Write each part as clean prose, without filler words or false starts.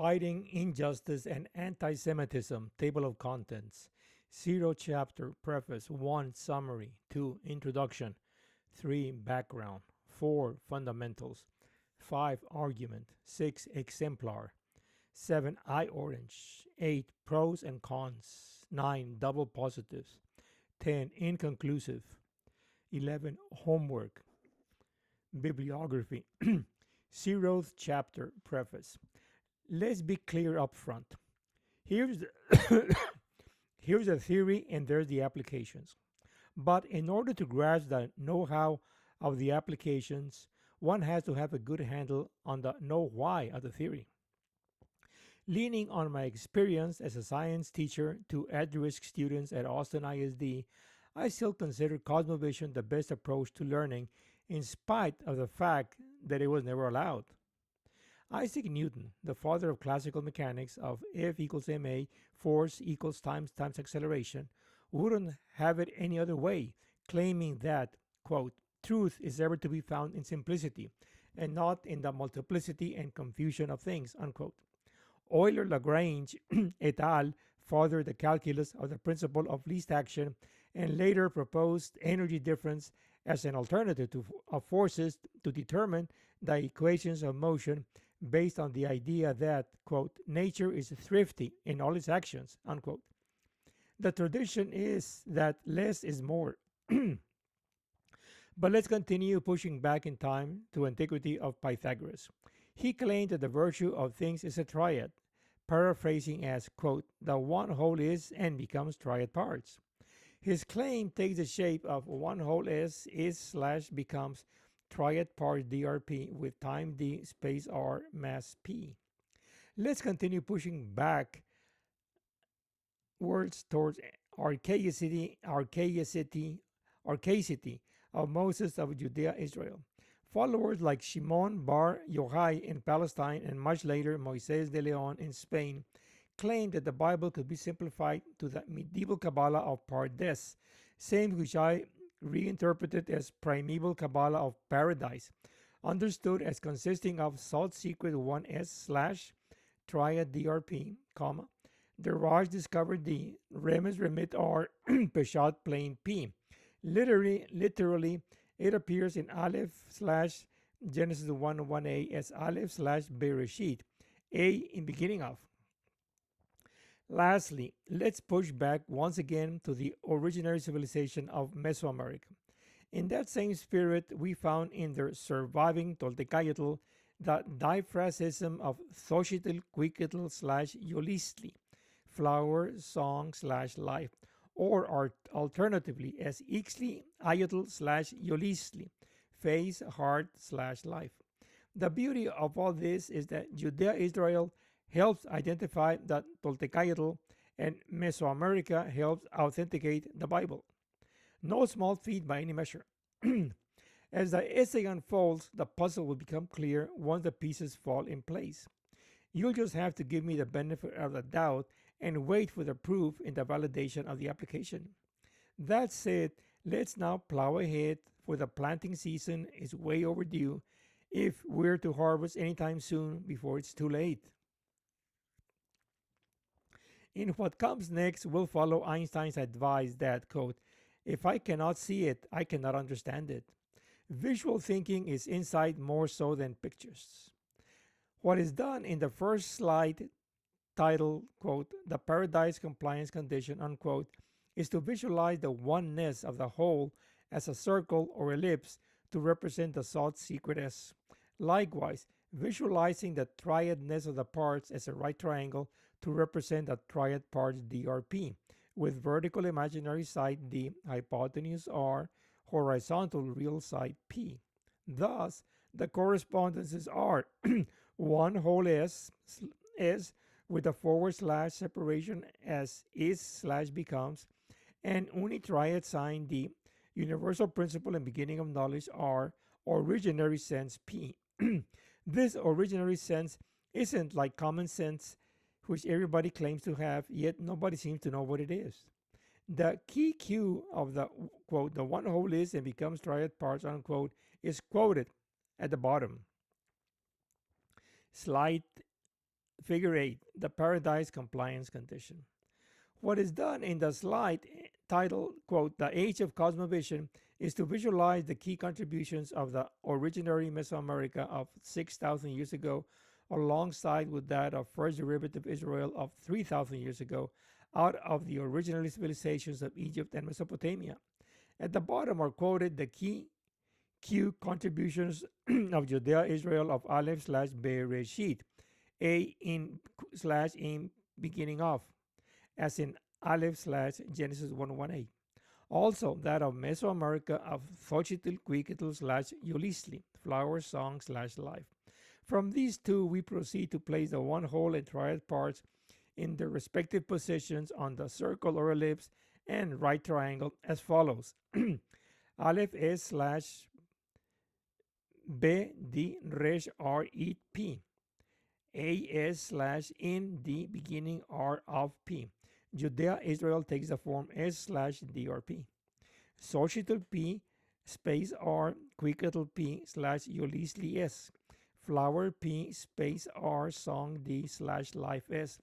Fighting Injustice and Antisemitism, Table of Contents. 0 Chapter, Preface. 1 Summary. 2 Introduction. 3 Background. 4 Fundamentals. 5 Argument. 6 Exemplar. 7 iOrange. 8 Pros and Cons. 9 Double Positives. 10 Inconclusive. 11 Homework. Bibliography. 0th Chapter, Preface. Let's be clear up front. Here's the, here's the theory and there's the applications. But in order to grasp the know-how of the applications, one has to have a good handle on the know-why of the theory. Leaning on my experience as a science teacher to at-risk students at Austin ISD, I still consider Cosmovision the best approach to learning in spite of the fact that it was never allowed. Isaac Newton, the father of classical mechanics of F equals ma, force equals times acceleration, wouldn't have it any other way, claiming that, quote, truth is ever to be found in simplicity, and not in the multiplicity and confusion of things, unquote. Euler-Lagrange et al. Fathered the calculus of the principle of least action and later proposed energy difference as an alternative of forces to determine the equations of motion based on the idea that, quote, nature is thrifty in all its actions, unquote. The tradition is that less is more. But let's continue pushing back in time to antiquity of Pythagoras. He claimed that the virtue of things is a triad, paraphrasing as, quote, the one whole is and becomes triad parts. His claim takes the shape of one whole is / becomes triad part drp with time d space r mass p. Let's continue pushing back words towards archaicity of Moses of Judea Israel. Followers like Shimon bar Yochai in Palestine and much later Moisés de León in Spain claimed that the Bible could be simplified to the medieval Kabbalah of Pardes, same which I reinterpreted as primeval Kabbalah of Paradise, understood as consisting of salt secret 1s / triad drp, comma. The Raj discovered the remes remit r peshat plane p. Literally, it appears in Alef / Genesis 1:1a as Alef / Bereshit, a in beginning of. Lastly, let's push back once again to the originary civilization of Mesoamerica. In that same spirit, we found in their surviving Toltecayotl the diphrasism of Xochitl, Cuicutl / Yolistli, flower, song / life, or alternatively as Ixtli, Ayotl / Yolistli, face, heart / life. The beauty of all this is that Judea Israel helps identify the Toltecayotl and Mesoamerica helps authenticate the Bible. No small feat by any measure. As the essay unfolds, the puzzle will become clear once the pieces fall in place. You'll just have to give me the benefit of the doubt and wait for the proof in the validation of the application. That said, let's now plow ahead, for the planting season is way overdue if we're to harvest anytime soon before it's too late. In what comes next, we'll follow Einstein's advice that, quote, if I cannot see it, I cannot understand it. Visual thinking is insight more so than pictures. What is done in the first slide titled, quote, the paradise compliance condition, unquote, is to visualize the oneness of the whole as a circle or ellipse to represent the sought secret S. Likewise, visualizing the triadness of the parts as a right triangle to represent the triad parts drp, with vertical imaginary side d, hypotenuse r, horizontal real side p. Thus, the correspondences are one whole s with a forward / separation as is / becomes, and unitriad sign d, universal principle and beginning of knowledge r, originary sense p. This originary sense isn't like common sense, which everybody claims to have, yet nobody seems to know what it is. The key cue of the, quote, the one whole is and becomes triad parts, unquote, is quoted at the bottom. Slide Figure 8, the paradise compliance condition. What is done in the slide titled, quote, The Age of Cosmovision, is to visualize the key contributions of the Originary Mesoamerica of 6,000 years ago, alongside with that of first derivative Israel of 3,000 years ago, out of the original civilizations of Egypt and Mesopotamia. At the bottom are quoted the key Q contributions of Judea Israel of Alef / Bereshit, A in / in beginning of, as in Alef / Genesis 1:1a. Also that of Mesoamerica of Xochitl, Quicatl / Ulisli, flower, song / life. From these two, we proceed to place the one whole and triad parts in their respective positions on the circle or ellipse and right triangle as follows. Aleph S / B D resh R E P. AS / in D beginning R of P. Judea Israel takes the form S / DRP. Xochitl P space R Quicatl P / Ulisli S. Flower P space R song D / life S.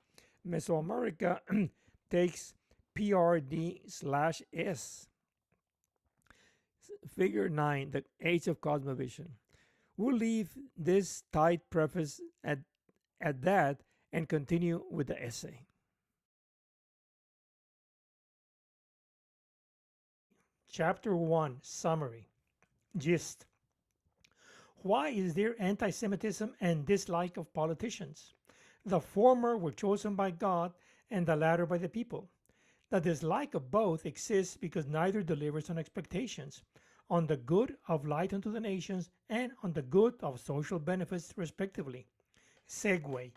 Mesoamerica takes PRD / S. Figure 9, the age of Cosmovision. We'll leave this tight preface at that and continue with the essay. Chapter 1, Summary. Gist. Why is there anti-Semitism and dislike of politicians? The former were chosen by God and the latter by the people. The dislike of both exists because neither delivers on expectations, on the good of light unto the nations and on the good of social benefits respectively. Segue.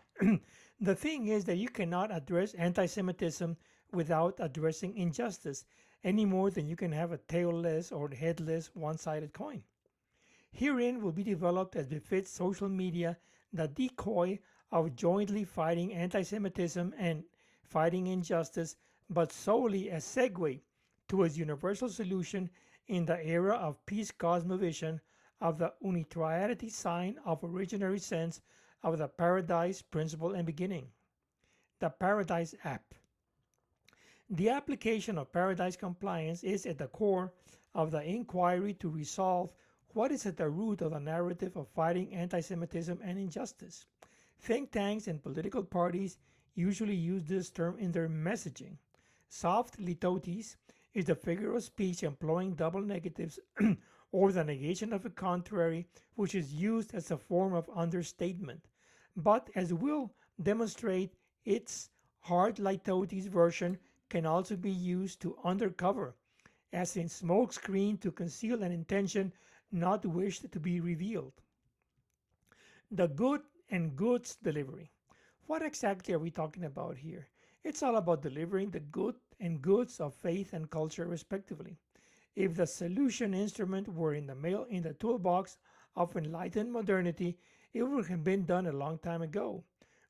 The thing is that you cannot address anti-Semitism without addressing injustice, any more than you can have a tailless or headless one-sided coin. Herein will be developed as befits social media the decoy of jointly fighting anti-Semitism and fighting injustice, but solely a segue to its universal solution in the era of peace cosmovision, of the Unitriadity sign of originary sense, of the paradise principle and beginning. The Paradise App. The application of paradise compliance is at the core of the inquiry to resolve what is at the root of the narrative of fighting anti-Semitism and injustice. Think tanks and political parties usually use this term in their messaging. Soft litotes is the figure of speech employing double negatives or the negation of a contrary, which is used as a form of understatement. But as we'll demonstrate, its hard litotes version can also be used to undercover, as in smokescreen to conceal an intention not wished to be revealed. The good and goods delivery. What exactly are we talking about here? It's all about delivering the good and goods of faith and culture respectively. If the solution instrument were in the toolbox of enlightened modernity, it would have been done a long time ago.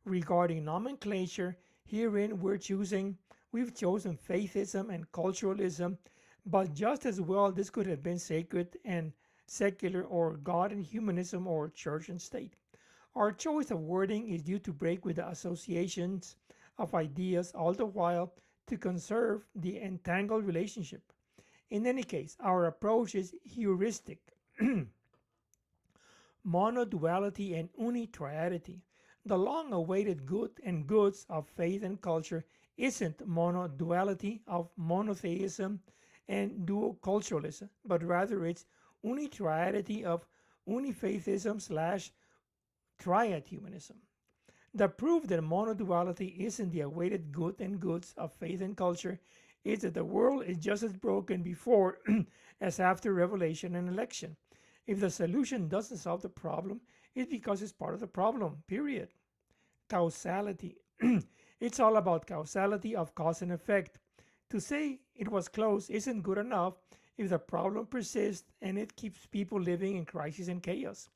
Regarding nomenclature, herein we've chosen faithism and culturalism, but just as well this could have been sacred and secular, or God and humanism, or church and state. Our choice of wording is due to break with the associations of ideas, all the while to conserve the entangled relationship. In any case, our approach is heuristic. Monoduality and unitriadity. The long-awaited good and goods of faith and culture isn't monoduality of monotheism and duoculturalism, but rather it's unitriadity of unifaithism / triad humanism. The proof that monoduality isn't the awaited good and goods of faith and culture is that the world is just as broken before as after revelation and election. If the solution doesn't solve the problem, it's because it's part of the problem, period. Causality. It's all about causality of cause and effect. To say it was close isn't good enough if the problem persists and it keeps people living in crisis and chaos.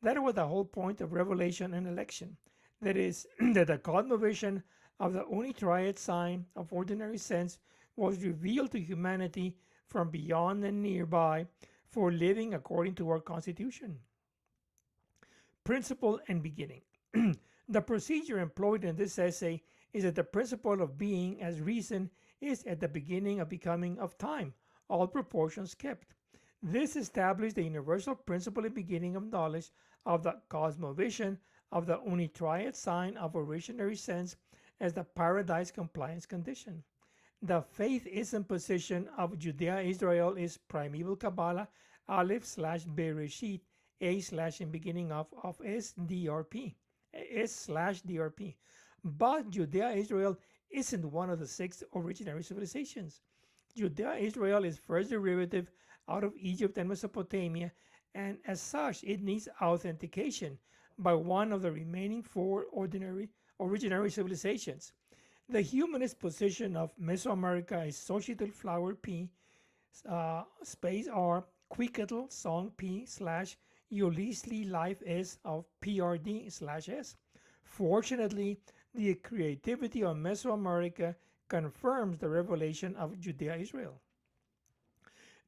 That was the whole point of revelation and election. That is, that the cosmovision of the unitriad sign of ordinary sense was revealed to humanity from beyond and nearby for living according to our Constitution. Principle and beginning. The procedure employed in this essay is that the principle of being as reason is at the beginning of becoming of time, all proportions kept. This established the universal principle and beginning of knowledge of the Cosmovision of the Unitriad sign of originary sense as the paradise compliance condition. The faithism position of Judea-Israel is primeval Kabbalah, Alef slash Bereshit, A slash in beginning of SDRP, S slash DRP. But Judea-Israel isn't one of the 6 originary civilizations. Judea-Israel is first derivative out of Egypt and Mesopotamia, and as such it needs authentication by one of the remaining 4 originary civilizations. The humanist position of Mesoamerica is societal flower P space R Quetzal song P slash Ulisli life S of PRD slash S. Fortunately, the creativity of Mesoamerica confirms the revelation of Judea-Israel.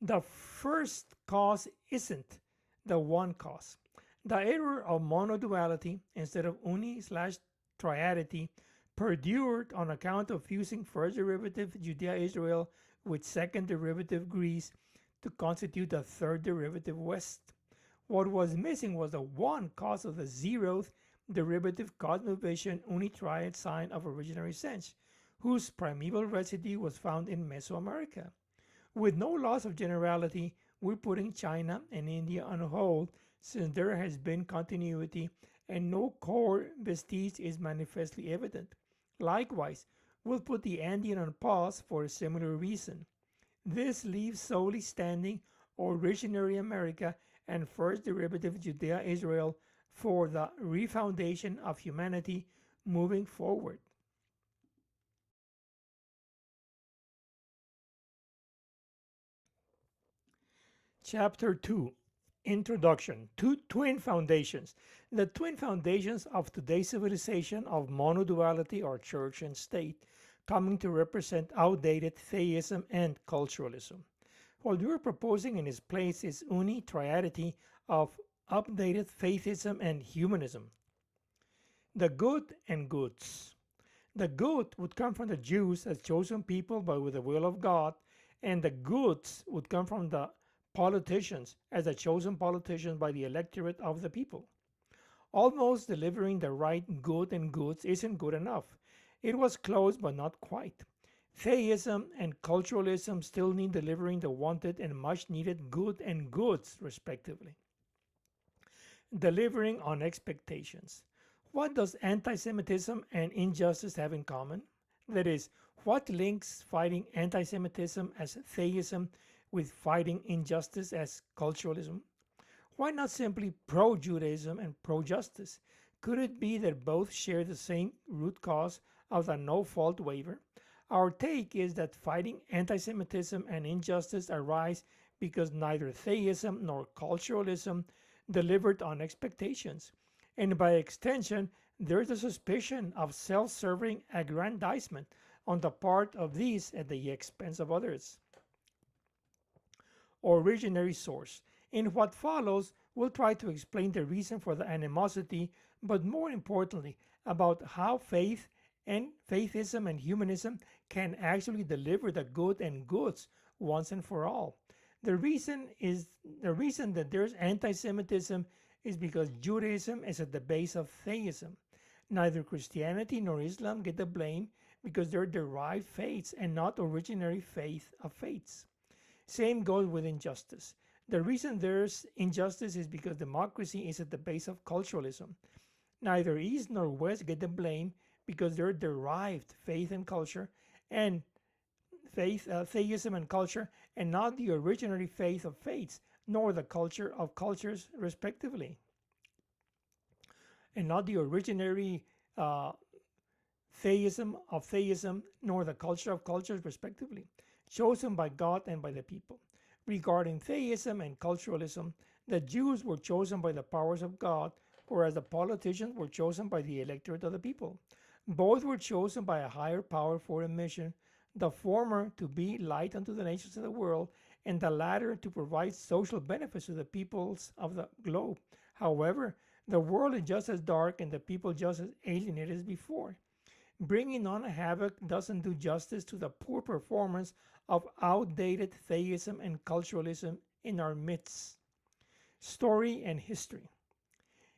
The first cause isn't the one cause. The error of monoduality instead of uni slash triadity perdured on account of fusing first derivative Judea-Israel with second derivative Greece to constitute the third derivative West. What was missing was the one cause of the 0th derivative Cosmovision Unitriad sign of originary sense, whose primeval residue was found in Mesoamerica. With no loss of generality, we're putting China and India on hold since there has been continuity and no core vestige is manifestly evident. Likewise, we'll put the Andean on pause for a similar reason. This leaves solely standing Originary America and first derivative Judea-Israel for the refoundation of humanity moving forward. Chapter 2, Introduction to Twin Foundations. The twin foundations of today's civilization of monoduality are church and state, coming to represent outdated theism and culturalism. What we're proposing in its place is unitriadity of updated faithism and humanism. The good and goods. The good would come from the Jews as chosen people by with the will of God, and the goods would come from the politicians as the chosen politicians by the electorate of the people. Almost delivering the right good and goods isn't good enough. It was close but not quite. Theism and culturalism still need delivering the wanted and much needed good and goods, respectively. Delivering on expectations. What does anti-Semitism and injustice have in common? That is, what links fighting anti-Semitism as theism with fighting injustice as culturalism? Why not simply pro-Judaism and pro-justice? Could it be that both share the same root cause of the no-fault waiver? Our take is that fighting anti-Semitism and injustice arise because neither theism nor culturalism delivered on expectations, and by extension, there is a suspicion of self-serving aggrandizement on the part of these at the expense of others. Originary source. In what follows, we'll try to explain the reason for the animosity, but more importantly, about how faith and faithism and humanism can actually deliver the good and goods once and for all. The reason that there's anti-Semitism is because Judaism is at the base of theism. Neither Christianity nor Islam get the blame because they're derived faiths and not originary faith of faiths. Same goes with injustice. The reason there's injustice is because democracy is at the base of culturalism. Neither East nor West get the blame because they're derived faith and culture and theism and culture, and not the originary faith of faiths, nor the culture of cultures, respectively. And not the originary theism of theism, nor the culture of cultures, respectively, chosen by God and by the people. Regarding theism and culturalism, the Jews were chosen by the powers of God, whereas the politicians were chosen by the electorate of the people. Both were chosen by a higher power for a mission, the former to be light unto the nations of the world, and the latter to provide social benefits to the peoples of the globe. However, The world is just as dark and the people just as alienated as before. Bringing on a havoc doesn't do justice to the poor performance of outdated theism and culturalism in our midst. Story and history.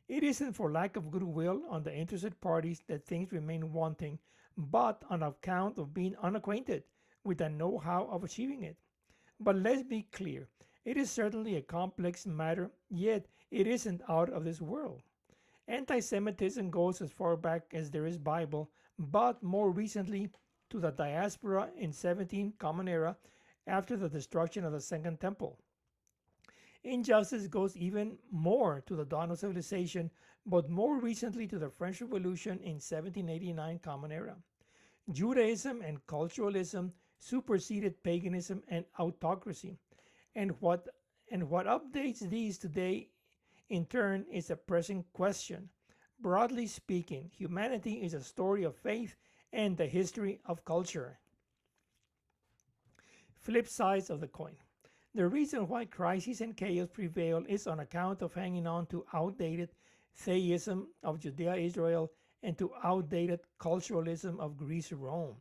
It isn't for lack of goodwill on the interested parties that things remain wanting, but on account of being unacquainted with the know how of achieving it. But let's be clear, it is certainly a complex matter, yet it isn't out of this world. Anti Semitism goes as far back as there is Bible, but more recently to the diaspora in 17 Common Era after the destruction of the Second Temple. Injustice goes even more to the dawn of civilization, but more recently to the French Revolution in 1789 Common Era. Judaism and culturalism superseded paganism and autocracy, and what updates these today in turn is a pressing question. Broadly speaking, humanity is a story of faith and the history of culture. Flip sides of the coin. The reason why crisis and chaos prevail is on account of hanging on to outdated theism of Judea Israel and to outdated culturalism of Greece Rome.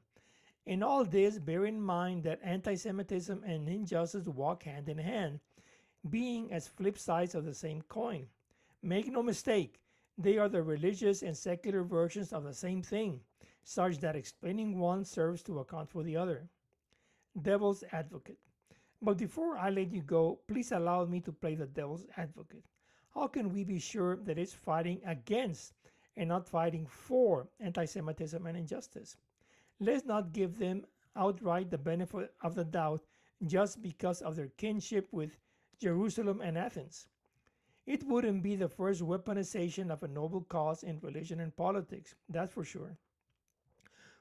In all this, bear in mind that anti Semitism and injustice walk hand in hand, being as flip sides of the same coin. Make no mistake, they are the religious and secular versions of the same thing, such that explaining one serves to account for the other. Devil's advocate. But before I let you go, please allow me to play the devil's advocate. How can we be sure that it's fighting against and not fighting for anti Semitism and injustice? Let's not give them outright the benefit of the doubt just because of their kinship with Jerusalem and Athens. It wouldn't be the first weaponization of a noble cause in religion and politics, that's for sure.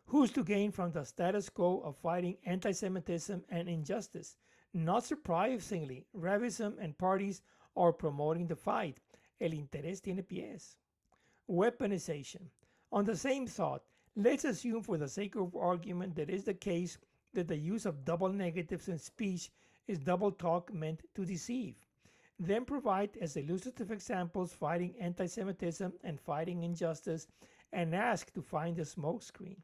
Who's to gain from the status quo of fighting anti Semitism and injustice? Not surprisingly, ravism and parties are promoting the fight. El interés tiene pies. Weaponization. On the same thought, let's assume for the sake of argument that is the case that the use of double negatives in speech is double talk meant to deceive. Then provide as illustrative examples fighting anti-Semitism and fighting injustice and ask to find the smokescreen.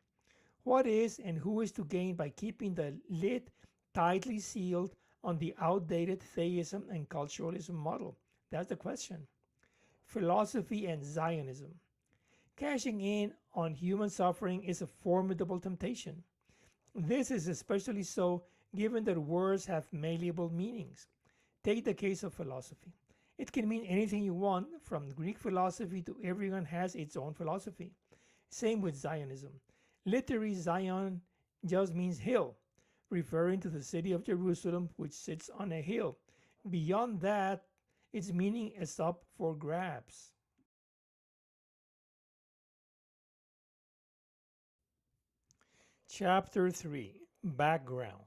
What is and who is to gain by keeping the lid tightly sealed on the outdated theism and culturalism model? That's the question. Philosophy and Zionism. Cashing in on human suffering is a formidable temptation. This is especially so given that words have malleable meanings. Take the case of philosophy. It can mean anything you want, from Greek philosophy to everyone has its own philosophy. Same with Zionism. Literally, Zion just means hill, referring to the city of Jerusalem, which sits on a hill. Beyond that, its meaning is up for grabs. Chapter 3. Background.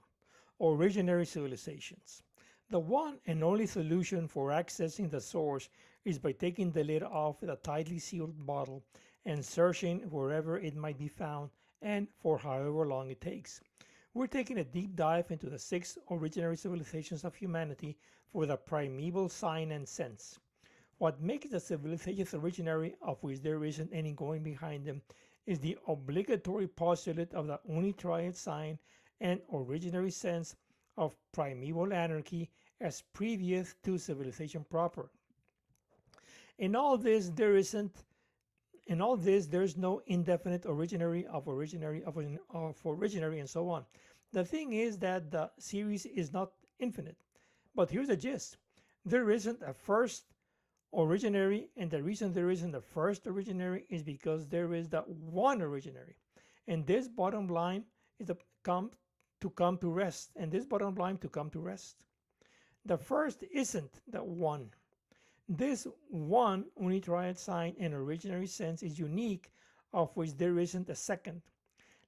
Originary civilizations. The one and only solution for accessing the source is by taking the lid off the tightly sealed bottle and searching wherever it might be found and for however long it takes. We're taking a deep dive into the 6 originary civilizations of humanity for the primeval sign and sense. What makes the civilizations originary, of which there isn't any going behind them, is the obligatory postulate of the Unitriad sign and originary sense of primeval anarchy as previous to civilization proper. In all this, there is no indefinite originary of originary and so on. The thing is that the series is not infinite. But here's the gist. There isn't a first originary, and the reason there isn't a first originary is because there is the one originary. And this bottom line is to come to rest. The first isn't the one. This one unitriad sign and originary sense is unique, of which there isn't a second.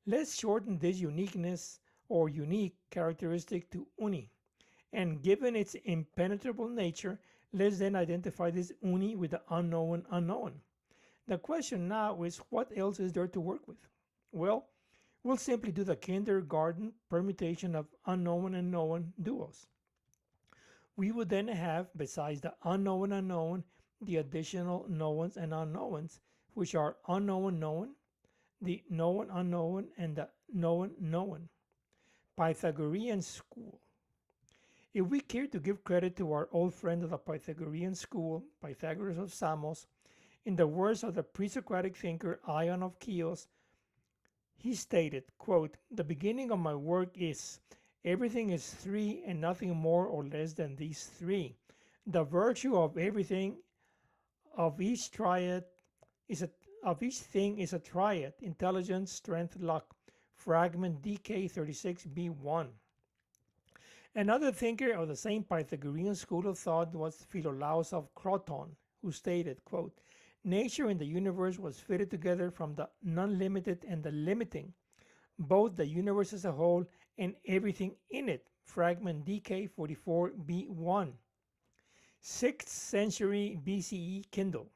Let's shorten this uniqueness or unique characteristic to uni. And given its impenetrable nature, let's then identify this uni with the unknown unknown. The question now is, what else is there to work with? Well, we'll simply do the kindergarten permutation of unknown and known duos. We would then have, besides the unknown unknown, the additional knowns and unknowns, which are unknown known, the known unknown, and the known known. Pythagorean school. If we care to give credit to our old friend of the Pythagorean school, Pythagoras of Samos, in the words of the pre-Socratic thinker Ion of Chios, he stated, quote, "The beginning of my work is, everything is three and nothing more or less than these three. The virtue of everything, of each triad, of each thing is a triad: intelligence, strength, luck." Fragment DK 36b1. Another thinker of the same Pythagorean school of thought was Philolaus of Croton, who stated, quote, "Nature and the universe was fitted together from the non-limited and the limiting, both the universe as a whole and everything in it." Fragment DK 44b1. 6th century BCE Kindle.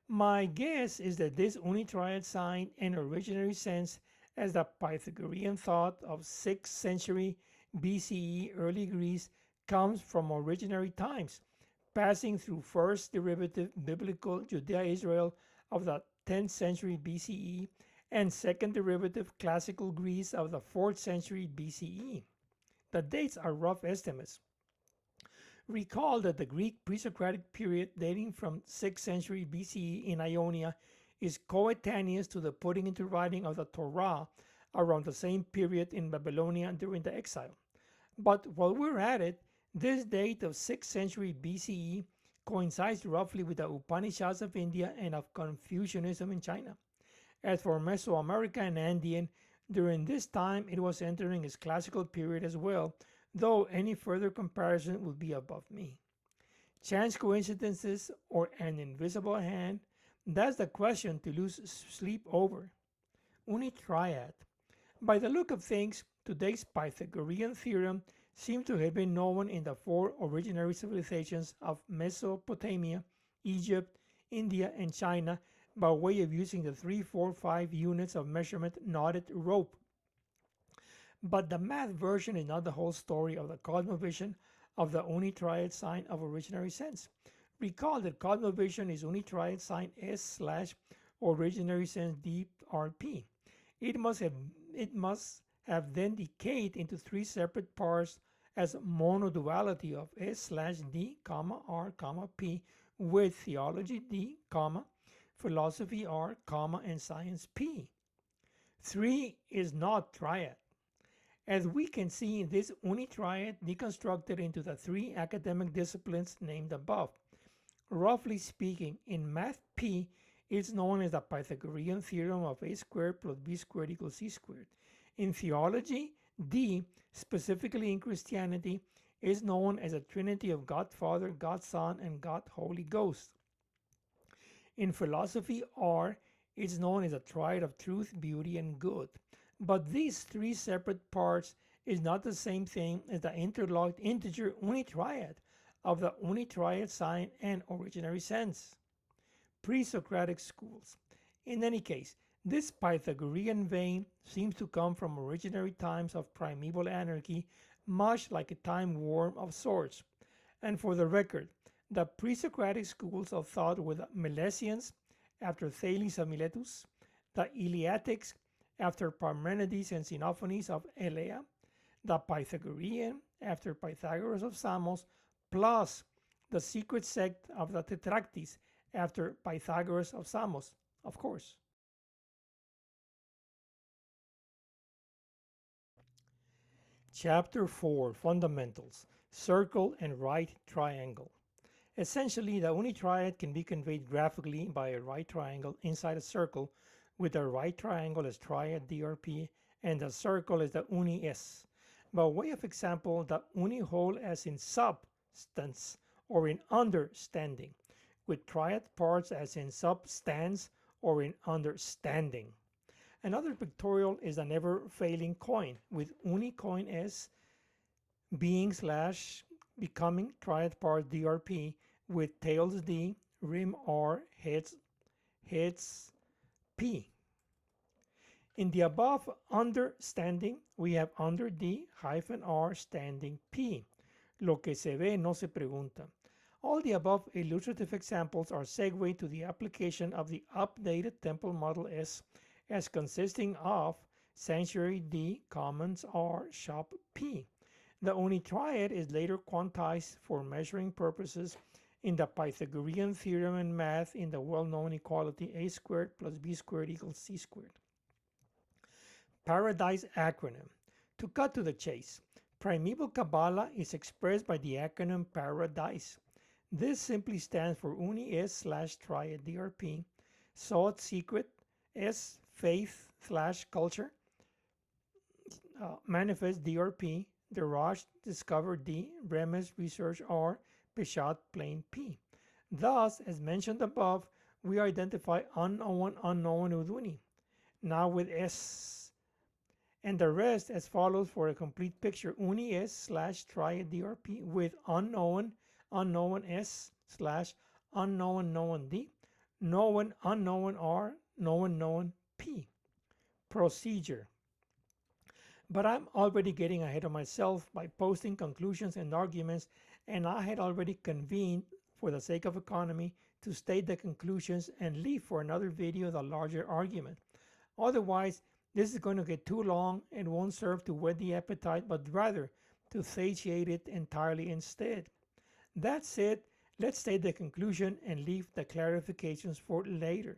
My guess is that this unitriad sign and originary sense, as the Pythagorean thought of 6th century BCE early Greece, comes from originary times, passing through first derivative biblical Judea-Israel of the 10th century BCE and second derivative classical Greece of the 4th century BCE. The dates are rough estimates. Recall that the Greek pre-Socratic period dating from 6th century BCE in Ionia is coetaneous to the putting into writing of the Torah around the same period in Babylonia during the exile. But while we're at it, this date of 6th century BCE coincides roughly with the Upanishads of India and of Confucianism in China. As for Mesoamerica and Andean, during this time it was entering its classical period as well, though any further comparison would be above me. Chance coincidences or an invisible hand? That's the question to lose sleep over. Unitriad. By the look of things, today's Pythagorean theorem seems to have been known in the four originary civilizations of Mesopotamia, Egypt, India, and China by way of using the 3, 4, 5 units of measurement knotted rope. But the math version is not the whole story of the Cosmovision of the unitriad sign of originary sense. Recall that Cosmovision is unitriad sign S/originary sense DRP. It must have then decayed into three separate parts as monoduality of S/D, R, P, with theology D, philosophy R, and science P. 3 is not triad. As we can see, this unitriad deconstructed into the three academic disciplines named above. Roughly speaking, in math P is known as the Pythagorean theorem of a squared plus b squared equals c squared. In theology, D, specifically in Christianity, is known as a trinity of God Father, God Son, and God Holy Ghost. In philosophy, R is known as a triad of truth, beauty, and good. But these three separate parts is not the same thing as the interlocked integer unitriad of the unitriad sign and originary sense. Pre-Socratic schools. In any case, this Pythagorean vein seems to come from originary times of primeval anarchy, much like a time worm of sorts. And for the record, the pre-Socratic schools of thought were the Milesians, after Thales of Miletus, the Eleatics, after Parmenides and Xenophanes of Elea, the Pythagorean, after Pythagoras of Samos, plus the secret sect of the Tetractys, after Pythagoras of Samos, of course. Chapter 4, Fundamentals, Circle and Right Triangle. Essentially, the unitriad can be conveyed graphically by a right triangle inside a circle, with the right triangle as triad DRP and the circle as the uni S. By way of example, the uni whole as in substance or in understanding, with triad parts as in substance or in understanding. Another pictorial is the never-failing coin, with uni coin S being / becoming triad part DRP, with tails D, rim R, heads P. In the above understanding, we have under D -R standing P. Lo que se ve no se pregunta. All the above illustrative examples are segue to the application of the updated temple model S as consisting of sanctuary D, commons R, shop P. The unitriad is later quantized for measuring purposes in the Pythagorean theorem in math in the well-known equality a squared plus b squared equals c squared. Paradise acronym. To cut to the chase, primeval Kabbalah is expressed by the acronym Paradise. This simply stands for uni s / triad DRP, sought secret S, faith / culture, manifest DRP, Diraj discovered D, Remes research R, Peshat plain P. Thus, as mentioned above, we identify unknown with uni, now with S, and the rest as follows for a complete picture: uni S / triad DRP with unknown S / unknown D, known R, known P. Procedure. But I'm already getting ahead of myself by posting conclusions and arguments, and I had already convened, for the sake of economy, to state the conclusions and leave for another video the larger argument. Otherwise, this is going to get too long and won't serve to whet the appetite, but rather to satiate it entirely instead. That said, let's state the conclusion and leave the clarifications for later.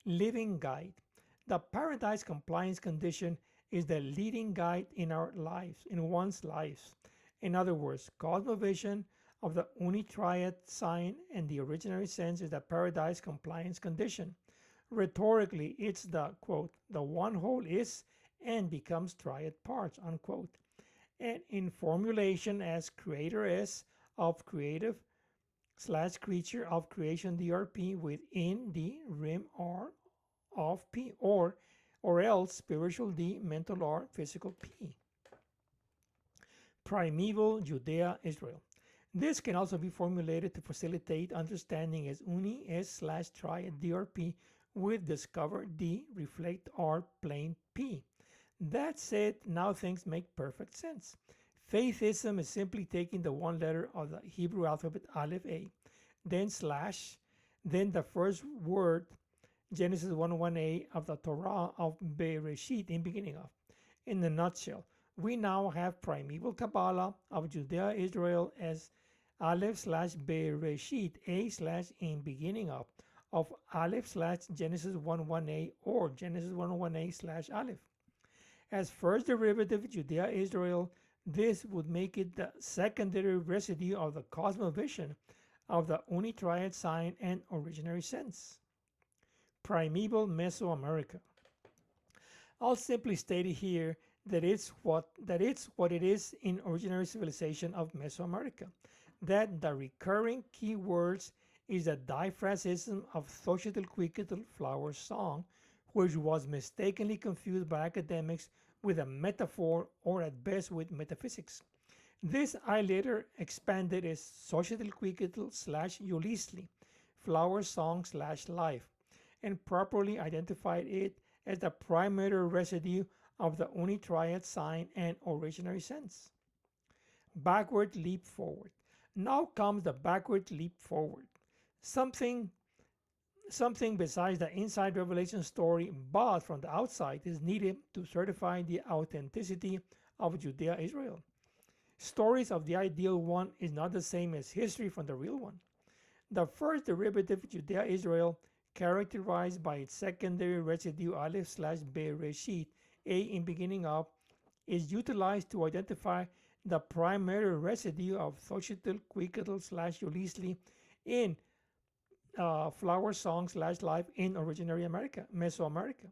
Living guide. The paradise compliance condition is the leading guide in our lives, in one's lives. In other words, Cosmovision of the unitriad sign and the originary sense is the paradise compliance condition. Rhetorically, it's the, quote, the one whole is and becomes triad parts, unquote. And in formulation as creator S of creative / creature of creation DRP within the rim R of P, or else spiritual D, mental R, physical P. Primeval Judea Israel. This can also be formulated to facilitate understanding as uni S / triad DRP with discover D, reflect R, plain P. That said, now things make perfect sense. Faithism is simply taking the one letter of the Hebrew alphabet Alef A, then /, then the first word Genesis 1:1a of the Torah of Bereshit, in beginning of. In a nutshell, we now have primeval Kabbalah of Judea Israel as Alef / Bereshit, a / in beginning of Alef / Genesis 1:1a or Genesis 1:1a / Alef. As first derivative Judea Israel, this would make it the secondary residue of the Cosmovision of the unitriad sign and originary sense. Primeval Mesoamerica. I'll simply state here that it's what it is in originary civilization of Mesoamerica, that the recurring key words is a diphrasism of Xochitl flower song, which was mistakenly confused by academics with a metaphor or at best with metaphysics. This I later expanded as Xochitl / Yulisli, flower song / life, and properly identified it as the primary residue of the unitriad sign and originary sense. Backward leap forward. Now comes the backward leap forward. Something besides the inside revelation story, but from the outside, is needed to certify the authenticity of Judea Israel. Stories of the ideal one is not the same as history from the real one. The first derivative Judea Israel, characterized by its secondary residue Alef / Bereshit, a in beginning of, is utilized to identify the primary residue of Xochitl / Yulisli in flower song / life in Originary America, Mesoamerica.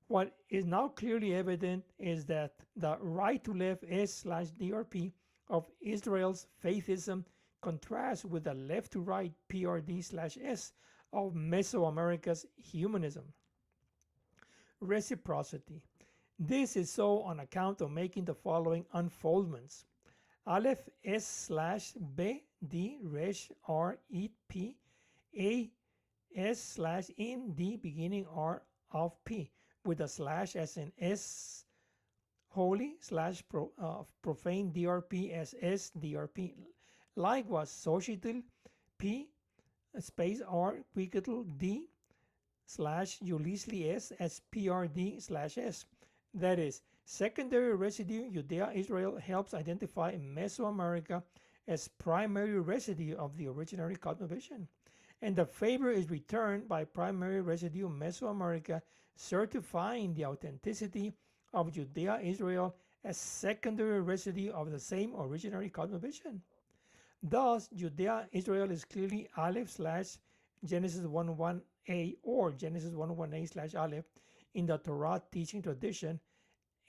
What is now clearly evident is that the right to left S / DRP of Israel's faithism contrasts with the left to right PRD / S of Mesoamerica's humanism. Reciprocity. This is so on account of making the following unfoldments. Alef S / B D Resh R E P A S / in D beginning R of P with a / as in S holy / profane DRP as S DRP. Likewise, Xochitl P space R equal D slash Ulisli S as PRD slash S. That is, secondary residue Judea-Israel helps identify Mesoamerica as primary residue of the originary Cosmovision, and the favor is returned by primary residue Mesoamerica certifying the authenticity of Judea-Israel as secondary residue of the same originary Cosmovision. Thus, Judea-Israel is clearly Alef slash Genesis 1:1a or Genesis 1:1a slash Alef in the Torah teaching tradition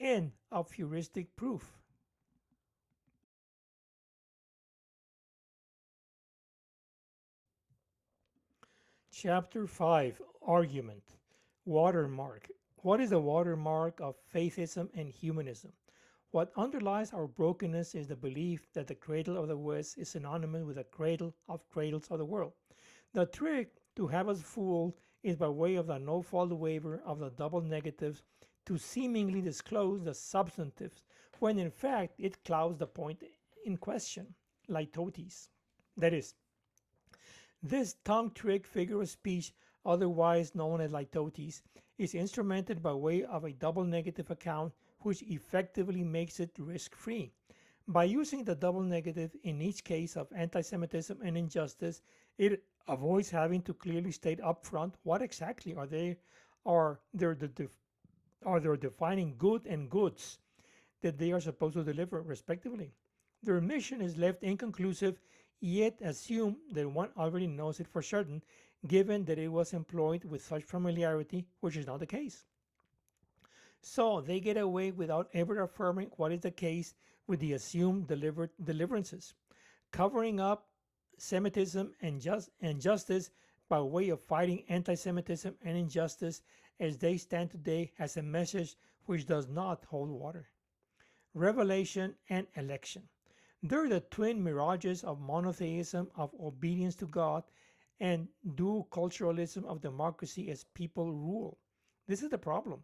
and of heuristic proof. Chapter 5 Argument Watermark. What is the watermark of faithism and humanism? What underlies our brokenness is the belief that the cradle of the West is synonymous with the cradle of cradles of the world. The trick to have us fooled is by way of the no-fault waiver of the double negatives to seemingly disclose the substantives, when in fact it clouds the point in question, litotes. That is, this tongue trick figure of speech, otherwise known as litotes, is instrumented by way of a double negative account which effectively makes it risk-free. By using the double negative in each case of anti-Semitism and injustice, it avoids having to clearly state upfront what exactly are their defining good and goods that they are supposed to deliver, respectively. Their mission is left inconclusive, yet assume that one already knows it for certain, given that it was employed with such familiarity, which is not the case. So they get away without ever affirming what is the case with the assumed deliverances, covering up Semitism and justice by way of fighting anti-Semitism and injustice as they stand today as a message which does not hold water. Revelation and election. They're the twin mirages of monotheism, of obedience to God, and dual culturalism of democracy as people rule. This is the problem.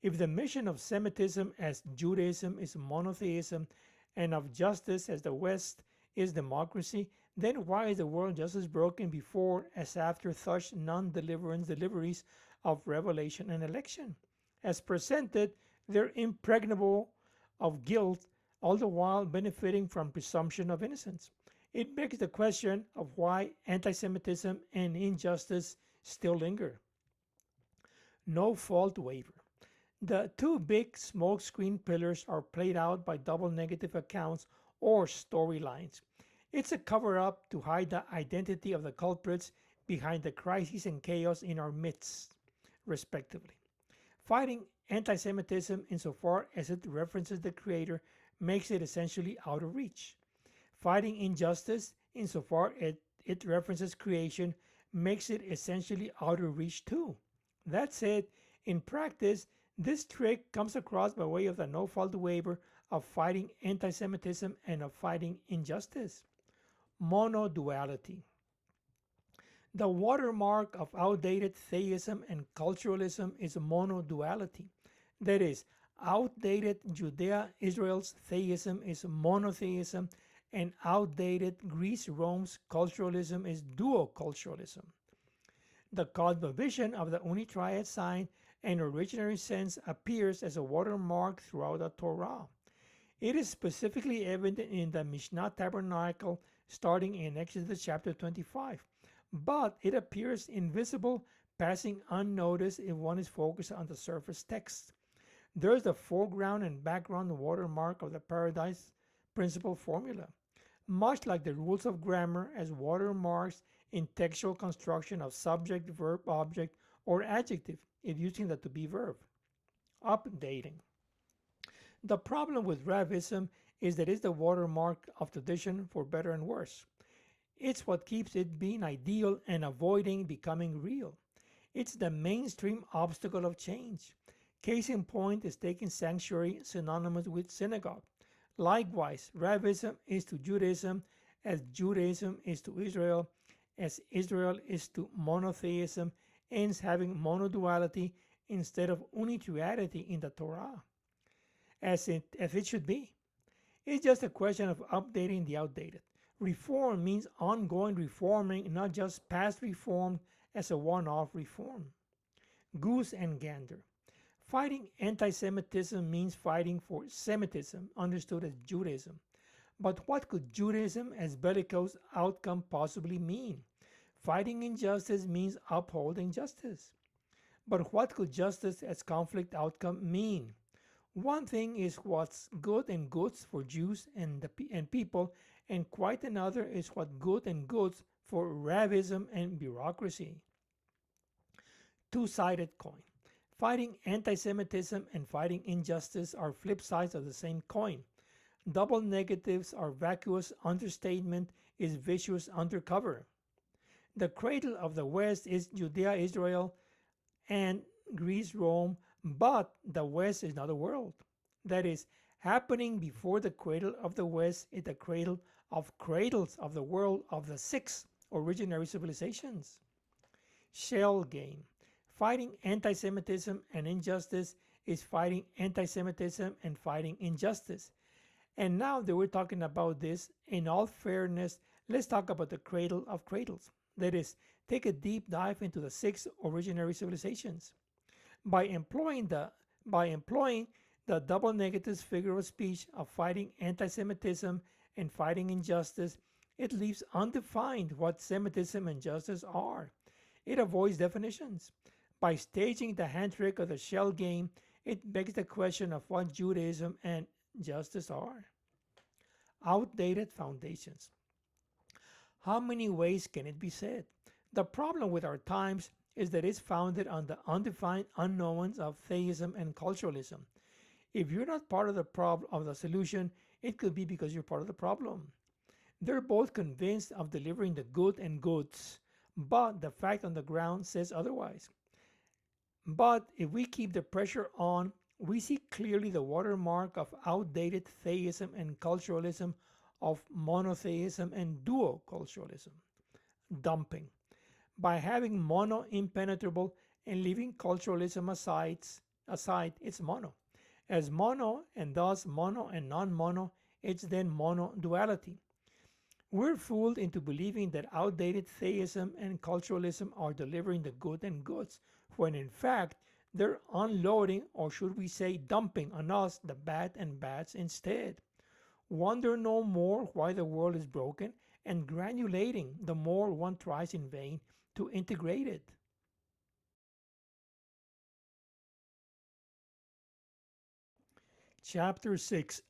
If the mission of Semitism as Judaism is monotheism and of justice as the West is democracy, then why is the world just as broken before as after such non-deliverance deliveries of revelation and election? As presented, they're impregnable of guilt, all the while benefiting from presumption of innocence. It begs the question of why anti-Semitism and injustice still linger. No fault waiver. The two big smokescreen pillars are played out by double negative accounts or storylines. It's a cover-up to hide the identity of the culprits behind the crises and chaos in our midst, respectively. Fighting anti-Semitism insofar as it references the Creator makes it essentially out of reach. Fighting injustice insofar as it references creation makes it essentially out of reach too. That said, in practice, this trick comes across by way of the no-fault waiver of fighting anti-Semitism and of fighting injustice. Monoduality. The watermark of outdated theism and culturalism is monoduality. That is, outdated Judea-Israel's theism is monotheism, and outdated Greece-Rome's culturalism is duoculturalism. The Cosmovision of the Unitriad sign and originary sense appears as a watermark throughout the Torah. It is specifically evident in the Mishnah Tabernacle starting in Exodus chapter 25, but it appears invisible, passing unnoticed if one is focused on the surface text. There is the foreground and background watermark of the Paradise Principle formula, much like the rules of grammar as watermarks in textual construction of subject, verb, object, or adjective, if using the to be verb. Updating. The problem with Ravism is that it's the watermark of tradition for better and worse. It's what keeps it being ideal and avoiding becoming real. It's the mainstream obstacle of change. Case in point is taking sanctuary synonymous with synagogue. Likewise, Ravism is to Judaism as Judaism is to Israel, as Israel is to monotheism, ends having monoduality instead of unitriadity in the Torah, as it should be. It's just a question of updating the outdated. Reform means ongoing reforming, not just past reform as a one-off reform. Goose and gander. Fighting anti-Semitism means fighting for Semitism, understood as Judaism. But what could Judaism as bellicose outcome possibly mean? Fighting injustice means upholding justice. But what could justice as conflict outcome mean? One thing is what's good and goods for Jews and people, and quite another is what good and goods for rabbinism and bureaucracy. Two-sided coin. Fighting anti-Semitism and fighting injustice are flip sides of the same coin. Double negatives are vacuous understatement is vicious undercover. The cradle of the West is Judea, Israel, and Greece, Rome, but the West is not the world. That is, happening before the cradle of the West is the cradle of cradles of the world of the 6 originary civilizations. Shell game. Fighting anti-Semitism and injustice is fighting anti-Semitism and fighting injustice. And now that we're talking about this, in all fairness, let's talk about the cradle of cradles. That is, take a deep dive into the 6 originary civilizations. By employing the double negatives figure of speech of fighting anti-Semitism and fighting injustice, it leaves undefined what Semitism and justice are. It avoids definitions. By staging the hand trick of the shell game, it begs the question of what Judaism and justice are. Outdated foundations. How many ways can it be said? The problem with our times is that it's founded on the undefined unknowns of theism and culturalism. If you're not part of the problem of the solution, it could be because you're part of the problem. They're both convinced of delivering the good and goods, but the fact on the ground says otherwise. But if we keep the pressure on, we see clearly the watermark of outdated theism and culturalism, of monotheism and duoculturalism. Dumping. By having mono impenetrable and leaving culturalism aside, it's mono. As mono and thus mono and non-mono, it's then mono-duality. We're fooled into believing that outdated theism and culturalism are delivering the good and goods, when in fact they're unloading, or should we say dumping, on us the bad and bads instead. Wonder no more why the world is broken and granulating the more one tries in vain to integrate it. Chapter 6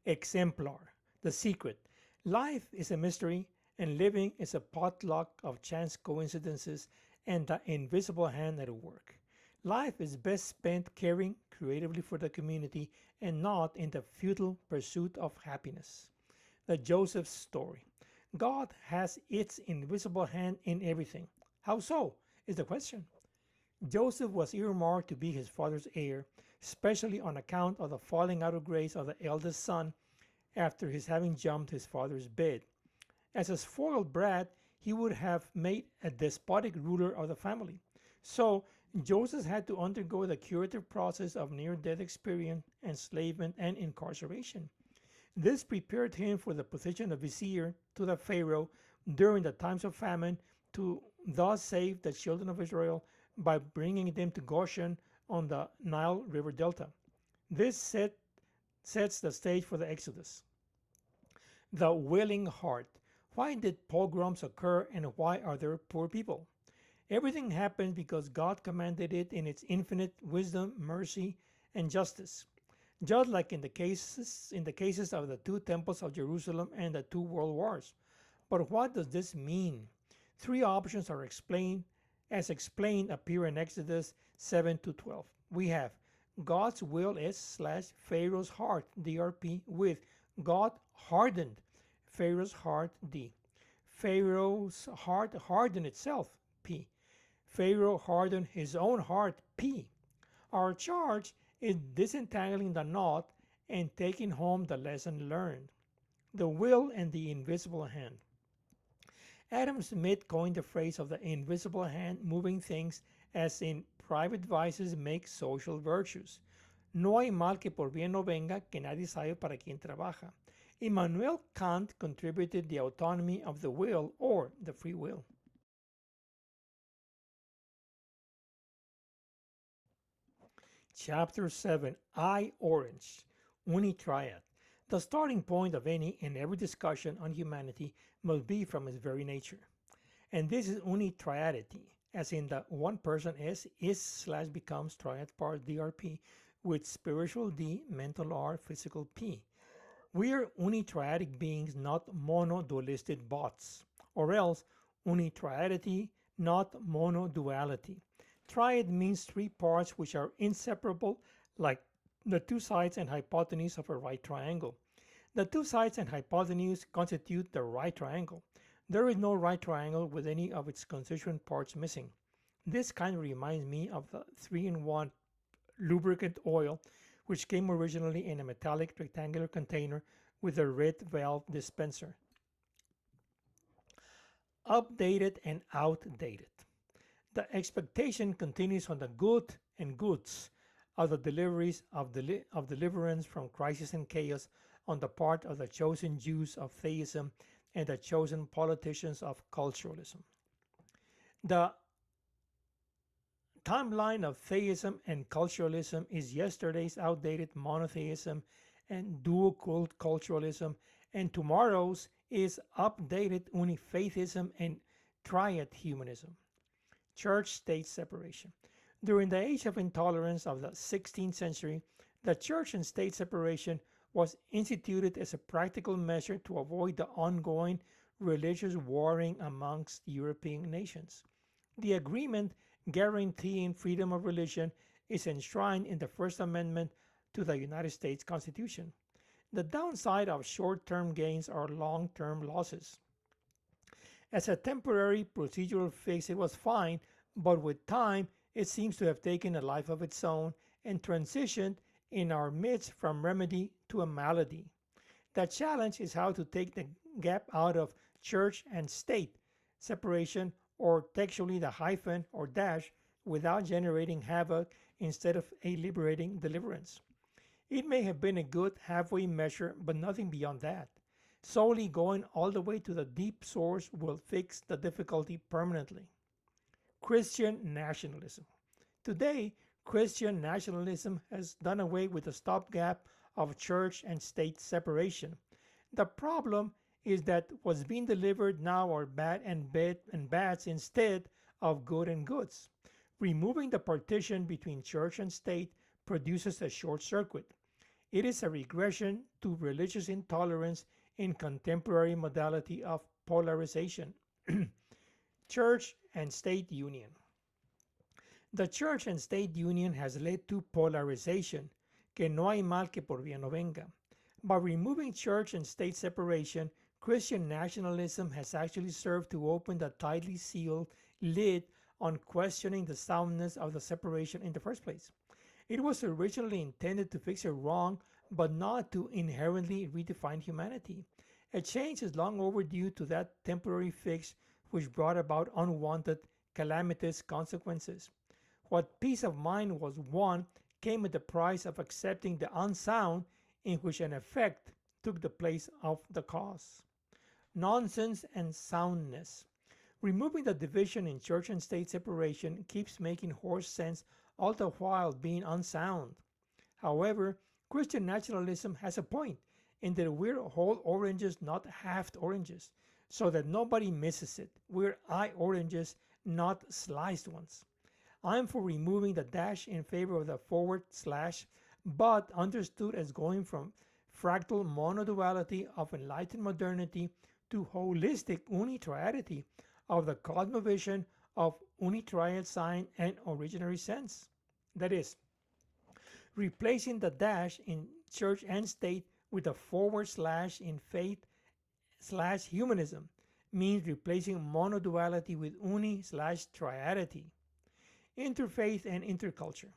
Exemplar. The Secret. Life is a mystery, and living is a potluck of chance coincidences and the invisible hand at work. Life is best spent caring creatively for the community and not in the futile pursuit of happiness. The Joseph story. God has its invisible hand in everything. How so? Is the question. Joseph was earmarked to be his father's heir, especially on account of the falling out of grace of the eldest son after his having jumped his father's bed. As a spoiled brat, he would have made a despotic ruler of the family. So Joseph had to undergo the curative process of near-death experience, enslavement, and incarceration. This prepared him for the position of vizier to the Pharaoh during the times of famine, to thus save the children of Israel by bringing them to Goshen on the Nile River Delta. This sets the stage for the Exodus. The willing heart. Why did pogroms occur, and why are there poor people? Everything happens because God commanded it in its infinite wisdom, mercy, and justice. Just like in the cases of the 2 temples of Jerusalem and the 2 world wars. But what does this mean? 3 options are explained appear in Exodus 7-12. We have God's will is / Pharaoh's heart, DRP, with God hardened Pharaoh's heart, D. Pharaoh's heart hardened itself, P. Pharaoh hardened his own heart, P. Our charge is disentangling the knot and taking home the lesson learned. The will and the invisible hand. Adam Smith coined the phrase of the invisible hand moving things, as in private vices make social virtues. No hay mal que por bien no venga, que nadie sabe para quién trabaja. Immanuel Kant contributed the autonomy of the will or the free will. Chapter 7, iOrange, Unitriad. The starting point of any and every discussion on humanity must be from its very nature. And this is Unitriadity, as in the one person is/becomes triad part DRP with spiritual D, mental R, physical P. We are unitriadic beings, not monodualistic bots, or else unitriadity, not monoduality. Triad means three parts which are inseparable, like the two sides and hypotenuse of a right triangle. The two sides and hypotenuse constitute the right triangle. There is no right triangle with any of its constituent parts missing. This kind of reminds me of the 3-in-1 lubricant oil, which came originally in a metallic rectangular container with a red valve dispenser. Updated and outdated. The expectation continues on the good and goods of the deliveries of deliverance from crisis and chaos on the part of the chosen Jews of theism and the chosen politicians of culturalism. The timeline of theism and culturalism is yesterday's outdated monotheism and dual culturalism, and tomorrow's is updated unifaithism and triad humanism. Church-state separation. During the age of intolerance of the 16th century, the church and state separation was instituted as a practical measure to avoid the ongoing religious warring amongst European nations. The agreement guaranteeing freedom of religion is enshrined in the First Amendment to the United States Constitution. The downside of short-term gains are long-term losses. As a temporary procedural fix, it was fine, but with time, it seems to have taken a life of its own and transitioned in our midst from remedy to a malady. The challenge is how to take the gap out of church and state separation, or textually the hyphen or dash, without generating havoc instead of a liberating deliverance. It may have been a good halfway measure, but nothing beyond that. Solely going all the way to the deep source will fix the difficulty permanently. Christian nationalism. Today, Christian nationalism has done away with the stopgap of church and state separation. The problem is that what's being delivered now are bad and bads instead of good and goods. Removing the partition between church and state produces a short circuit. It is a regression to religious intolerance in contemporary modality of polarization. Church and state union. The church and state union has led to polarization, que no hay mal que por bien no venga. By removing church and state separation, Christian nationalism has actually served to open the tightly sealed lid on questioning the soundness of the separation in the first place. It was originally intended to fix a wrong, but not to inherently redefine humanity. A change is long overdue to that temporary fix which brought about unwanted, calamitous consequences. What peace of mind was won came at the price of accepting the unsound in which an effect took the place of the cause. Nonsense and soundness. Removing the division in church and state separation keeps making horse sense all the while being unsound. However, Christian nationalism has a point in that we're whole oranges, not halved oranges, so that nobody misses it. We're iOranges, not sliced ones. I'm for removing the dash in favor of the forward slash, but understood as going from fractal monoduality of enlightened modernity to holistic unitriadity of the Cosmovision of unitriad sign and originary sense. That is, replacing the dash in church and state with a forward slash in faith slash humanism means replacing monoduality with uni slash triadity. Interfaith and interculture.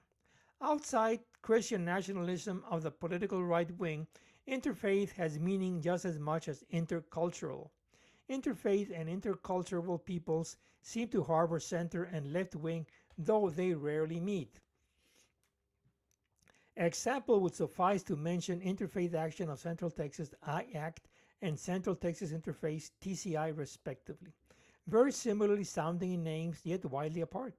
Outside Christian nationalism of the political right wing, interfaith has meaning just as much as intercultural. Interfaith and intercultural peoples seem to harbor center and left wing, though they rarely meet. Example would suffice to mention Interfaith Action of Central Texas IACT and Central Texas Interfaith TCI respectively, very similarly sounding in names yet widely apart.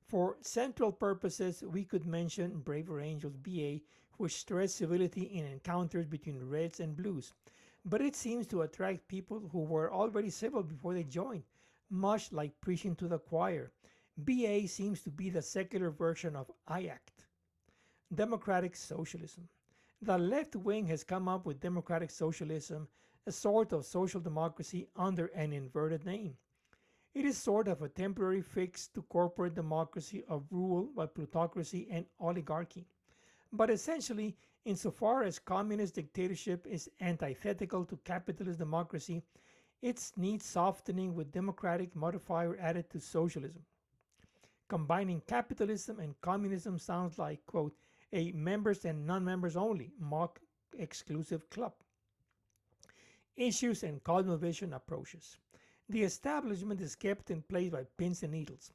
For central purposes, we could mention Braver Angels BA, which stressed civility in encounters between reds and blues, but it seems to attract people who were already civil before they joined, much like preaching to the choir. BA seems to be the secular version of IACT. Democratic Socialism. The left wing has come up with democratic socialism, a sort of social democracy under an inverted name. It is sort of a temporary fix to corporate democracy of rule by plutocracy and oligarchy. But essentially, insofar as communist dictatorship is antithetical to capitalist democracy, it needs softening with democratic modifier added to socialism. Combining capitalism and communism sounds like, quote, a members and non-members only mock exclusive club. Issues and Cosmovision approaches. The establishment is kept in place by pins and needles.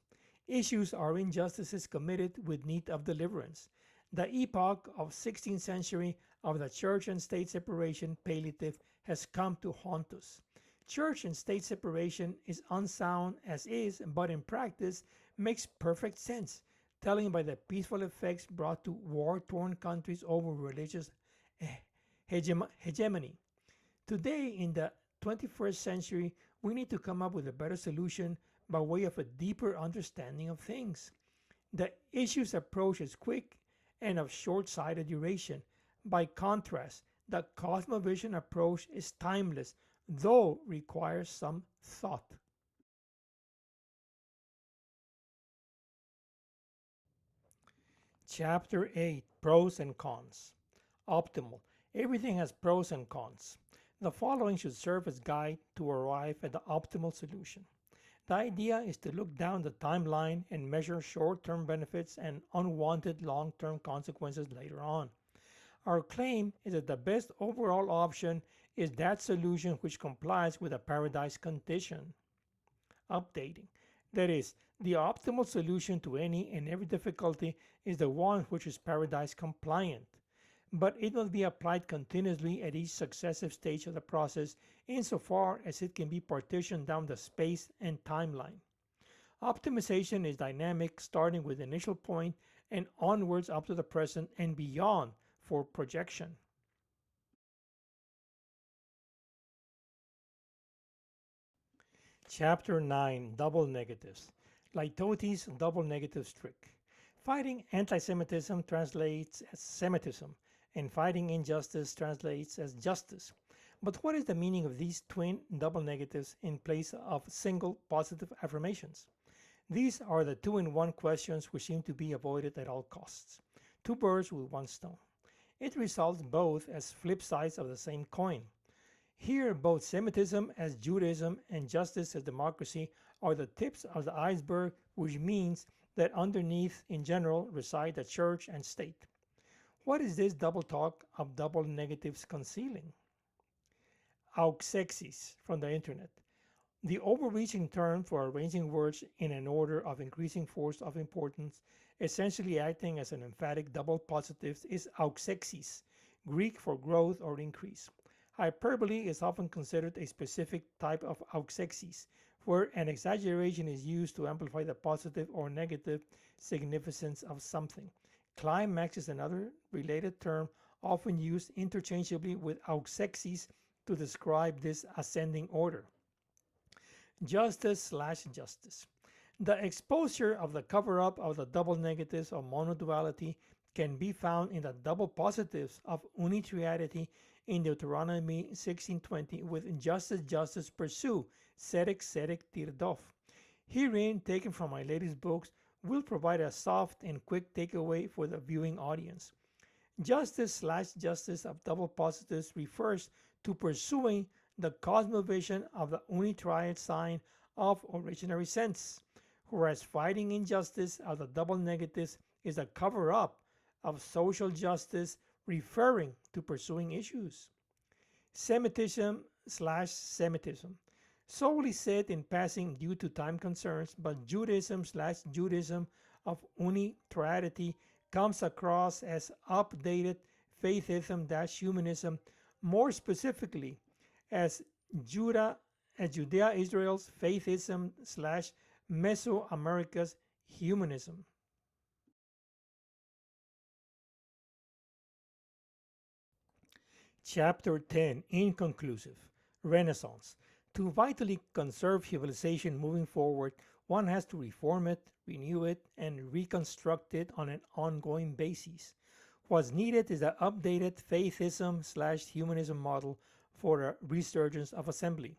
Issues are injustices committed with need of deliverance. The epoch of 16th century of the church and state separation palliative has come to haunt us. Church and state separation is unsound as is, but in practice makes perfect sense, telling by the peaceful effects brought to war-torn countries over religious hegemony. Today, in the 21st century, we need to come up with a better solution by way of a deeper understanding of things. The issues approach is quick and of short-sighted duration. By contrast, the Cosmovision approach is timeless, though requires some thought. Chapter 8, Pros and Cons. Optimal. Everything has pros and cons. The following should serve as guide to arrive at the optimal solution. The idea is to look down the timeline and measure short-term benefits and unwanted long-term consequences later on. Our claim is that the best overall option is that solution which complies with a paradise condition. Updating. That is, the optimal solution to any and every difficulty is the one which is paradise compliant, but it must be applied continuously at each successive stage of the process insofar as it can be partitioned down the space and timeline. Optimization is dynamic, starting with the initial point and onwards up to the present and beyond for projection. Chapter 9, Double Negatives. Litotes double negatives trick. Fighting anti-Semitism translates as Semitism, and fighting injustice translates as justice. But what is the meaning of these twin double negatives in place of single positive affirmations? These are the two-in-one questions which seem to be avoided at all costs. Two birds with one stone. It results both as flip sides of the same coin. Here, both Semitism as Judaism and justice as democracy are the tips of the iceberg, which means that underneath, in general, reside the church and state. What is this double talk of double negatives concealing? Auxexis from the internet. The overreaching term for arranging words in an order of increasing force of importance, essentially acting as an emphatic double positives, is auxexis, Greek for growth or increase. Hyperbole is often considered a specific type of auxexis, where an exaggeration is used to amplify the positive or negative significance of something. Climax is another related term often used interchangeably with auxexis to describe this ascending order. Justice/justice. The exposure of the cover-up of the double negatives of monoduality can be found in the double positives of Unitriadity in Deuteronomy 16:20 with justice pursue, tzedek tirdof. Herein, taken from my latest books, will provide a soft and quick takeaway for the viewing audience. Justice/justice of double positives refers to pursuing the cosmovision of the unitriad sign of originary sense, whereas fighting injustice of the double negatives is a cover-up of social justice referring to pursuing issues. Semitism/Semitism. Solely said in passing due to time concerns, but Judaism/Judaism of Unitriadity comes across as updated faithism-humanism, more specifically as Judea-Israel's faithism slash Mesoamerica's humanism. Chapter 10, Inconclusive, Renaissance. To vitally conserve civilization moving forward, one has to reform it, renew it, and reconstruct it on an ongoing basis. What's needed is an updated faithism/humanism model for a resurgence of assembly.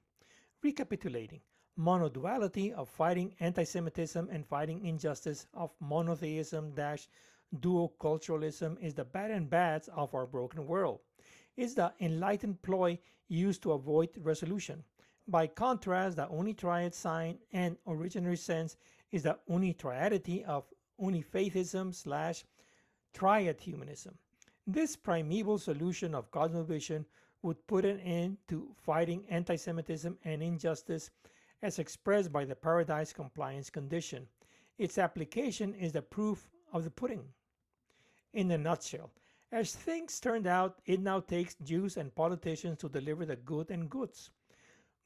Recapitulating, monoduality of fighting anti-Semitism and fighting injustice of monotheism-duoculturalism is the bad and bads of our broken world. It's the enlightened ploy used to avoid resolution. By contrast, the unitriad sign and originary sense is the unitriadity of unifaithism/triad humanism. This primeval solution of Cosmovision would put an end to fighting anti-Semitism and injustice as expressed by the Paradise Compliance condition. Its application is the proof of the pudding. In a nutshell, as things turned out, it now takes Jews and politicians to deliver the good and goods.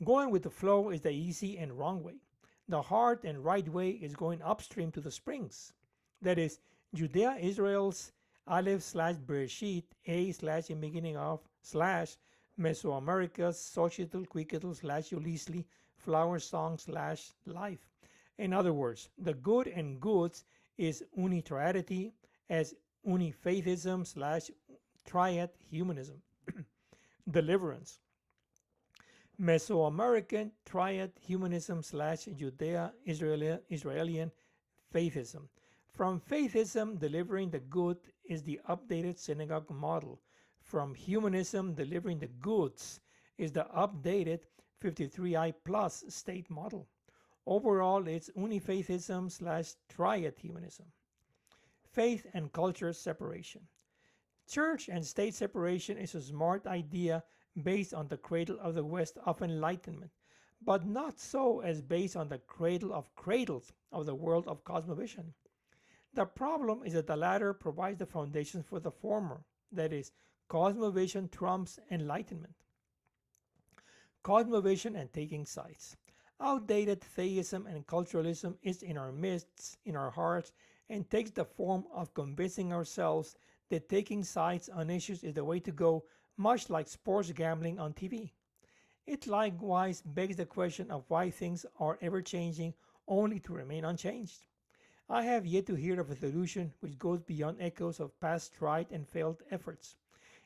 Going with the flow is the easy and wrong way. The hard and right way is going upstream to the springs. That is, Judea Israel's Alef/Bereshit, a/in beginning of, Mesoamerica's Societal Quicketel/Ulisli, flower song/life. In other words, the good and goods is unitriadity as unifaithism/triad humanism. Deliverance. Mesoamerican triad humanism/Judea Israelian faithism. From faithism, delivering the good is the updated synagogue model. From humanism, delivering the goods is the updated 53I plus state model. Overall, it's unifaithism/triad humanism. Faith and culture separation. Church and state separation is a smart idea based on the cradle of the West of Enlightenment, but not so as based on the cradle of cradles of the world of Cosmovision. The problem is that the latter provides the foundation for the former, that is, Cosmovision trumps Enlightenment. Cosmovision and taking sides. Outdated theism and culturalism is in our midst, in our hearts, and takes the form of convincing ourselves that taking sides on issues is the way to go, much like sports gambling on TV. It likewise begs the question of why things are ever changing only to remain unchanged. I have yet to hear of a solution which goes beyond echoes of past tried and failed efforts.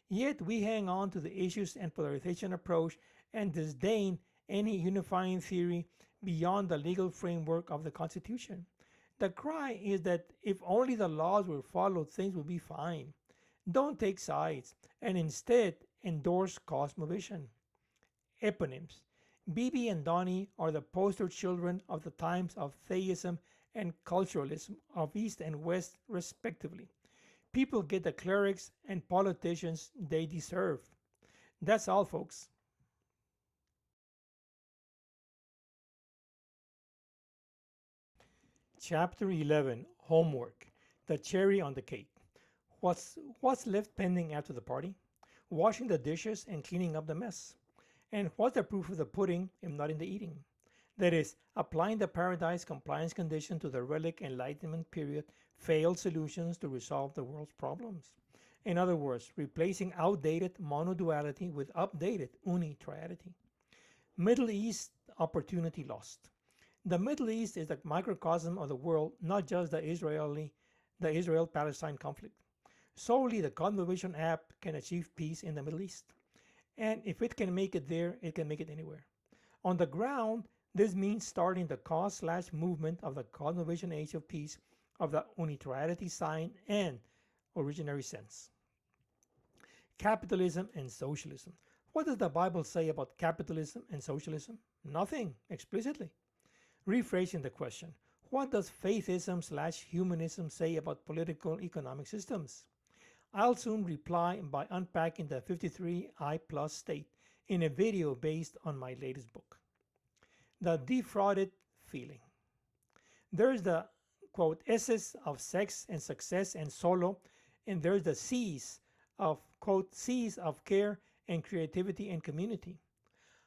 Yet we hang on to the issues and polarization approach and disdain any unifying theory beyond the legal framework of the Constitution. The cry is that if only the laws were followed, things would be fine. Don't take sides, and instead endorse Cosmovision. Eponyms. Bibi and Donnie are the poster children of the times of theism and culturalism of East and West, respectively. People get the clerics and politicians they deserve. That's all, folks. Chapter 11, Homework, the cherry on the cake. What's left pending after the party? Washing the dishes and cleaning up the mess. And what's the proof of the pudding if not in the eating? That is, applying the Paradise Compliance condition to the relic Enlightenment period failed solutions to resolve the world's problems. In other words, replacing outdated monoduality with updated unitriadity. Middle East opportunity lost. The Middle East is the microcosm of the world, not just the Israel-Palestine conflict. Solely the Cosmovision app can achieve peace in the Middle East. And if it can make it there, it can make it anywhere. On the ground, this means starting the cause/movement of the Cosmovision age of peace of the unitriadity sign and originary sense. Capitalism and socialism. What does the Bible say about capitalism and socialism? Nothing, explicitly. Rephrasing the question, what does faithism/humanism say about political economic systems? I'll soon reply by unpacking the 53I plus state in a video based on my latest book. The defrauded feeling. There's the quote, S's of sex and success and solo, and there's the C's of, quote, C's of care and creativity and community.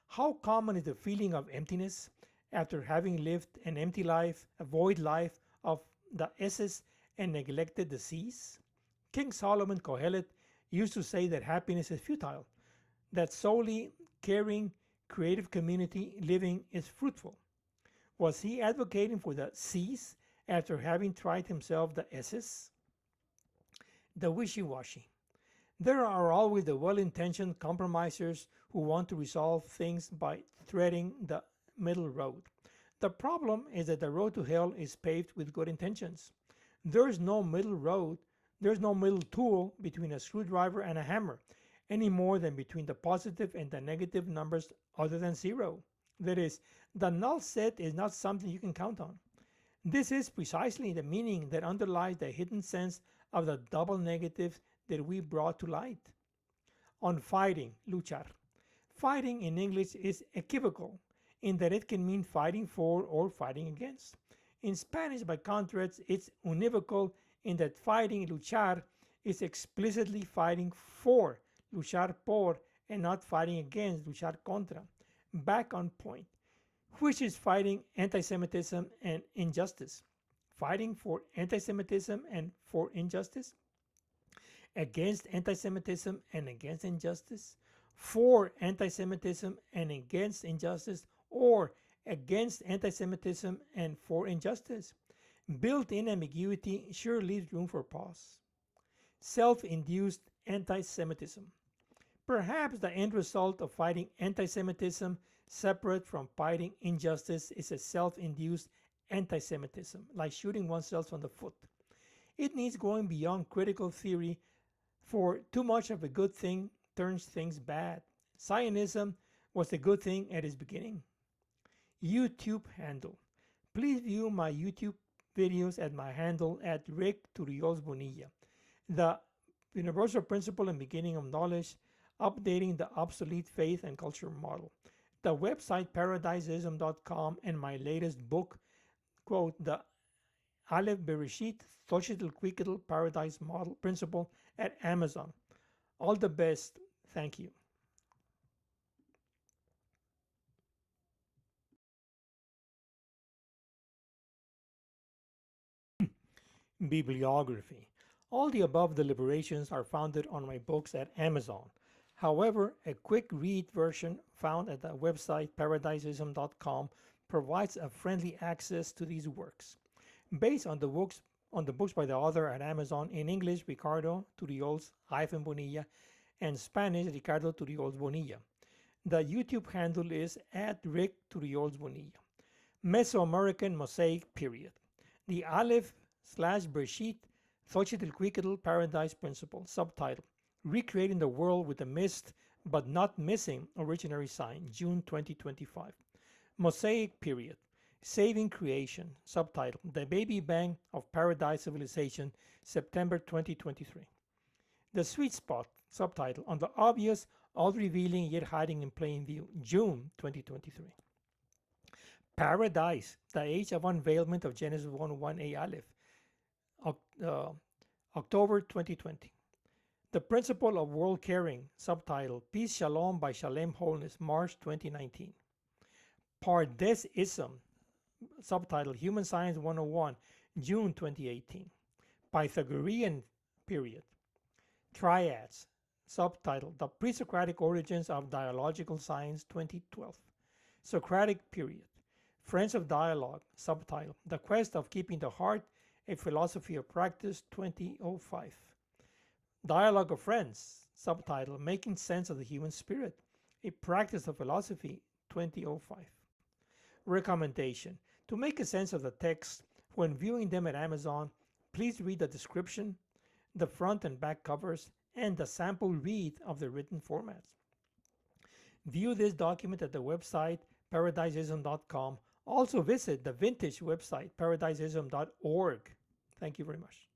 How common is the feeling of emptiness after having lived an empty life, a void life of the S's and neglected the C's? King Solomon Kohelet used to say that happiness is futile, that solely caring, creative community living is fruitful. Was he advocating for the C's after having tried himself the S's? The wishy-washy. There are always the well-intentioned compromisers who want to resolve things by threading the middle road. The problem is that the road to hell is paved with good intentions. There's no middle road, there's no middle tool between a screwdriver and a hammer, any more than between the positive and the negative numbers other than zero. That is, the null set is not something you can count on. This is precisely the meaning that underlies the hidden sense of the double negatives that we brought to light. On fighting, luchar. Fighting in English is equivocal in that it can mean fighting for or fighting against. In Spanish, by contrast, it's univocal in that fighting, luchar, is explicitly fighting for, luchar por, and not fighting against, luchar contra. Back on point. Which is fighting anti-Semitism and injustice? Fighting for anti-Semitism and for injustice? Against anti-Semitism and against injustice? For anti-Semitism and against injustice? Or against anti-Semitism and for injustice? Built-in ambiguity sure leaves room for pause. Self-induced anti-Semitism. Perhaps the end result of fighting anti-Semitism separate from fighting injustice is a self-induced anti-Semitism, like shooting oneself on the foot. It needs going beyond critical theory, for too much of a good thing turns things bad. Zionism was a good thing at its beginning. YouTube handle. Please view my YouTube videos at my handle at Rick Turrios Bonilla. The universal principle and beginning of knowledge, updating the obsolete faith and culture model. The website paradisism.com and my latest book, quote, the Alef Bereshit Societal Paradise Model Principle at Amazon. All the best. Thank you. Bibliography. All the above deliberations are founded on my books at Amazon. However, a quick read version found at the website paradisism.com provides a friendly access to these works. Based on the books by the author at Amazon, in English, Ricardo Turrios Bonilla, and Spanish, Ricardo Turrios Bonilla. The YouTube handle is at Rick Turrios Bonilla. Mesoamerican Mosaic Period. The Alef/Bereshit Xochitl Paradise Principle. Subtitle: Recreating the World with a Missed but Not Missing Originary Sign, June 2025. Mosaic Period. Saving Creation. Subtitle: The Baby Bang of Paradise Civilization, September 2023. The Sweet Spot. Subtitle: On the Obvious, All Revealing Yet Hiding in Plain View, June 2023. Paradise, The Age of Unveilment of Genesis 1:1a Alef, October 2020. The Principle of World Caring. Subtitle: Peace Shalom by Shalem Wholeness, March 2019. Pardes-ism. Subtitle: Human Science 101, June 2018. Pythagorean Period. Triads. Subtitle: The Pre-Socratic Origins of Dialogical Science, 2012. Socratic Period. Friends of Dialogue. Subtitle: The Quest of Keeping the Heart, a Philosophy of Practice, 2005. Dialogue of Friends. Subtitle: Making Sense of the Human Spirit, a Practice of Philosophy, 2005. Recommendation: To make a sense of the text when viewing them at Amazon, please read the description, the front and back covers, and the sample read of the written formats. View this document at the website paradisism.com. Also visit the vintage website paradisism.org. Thank you very much.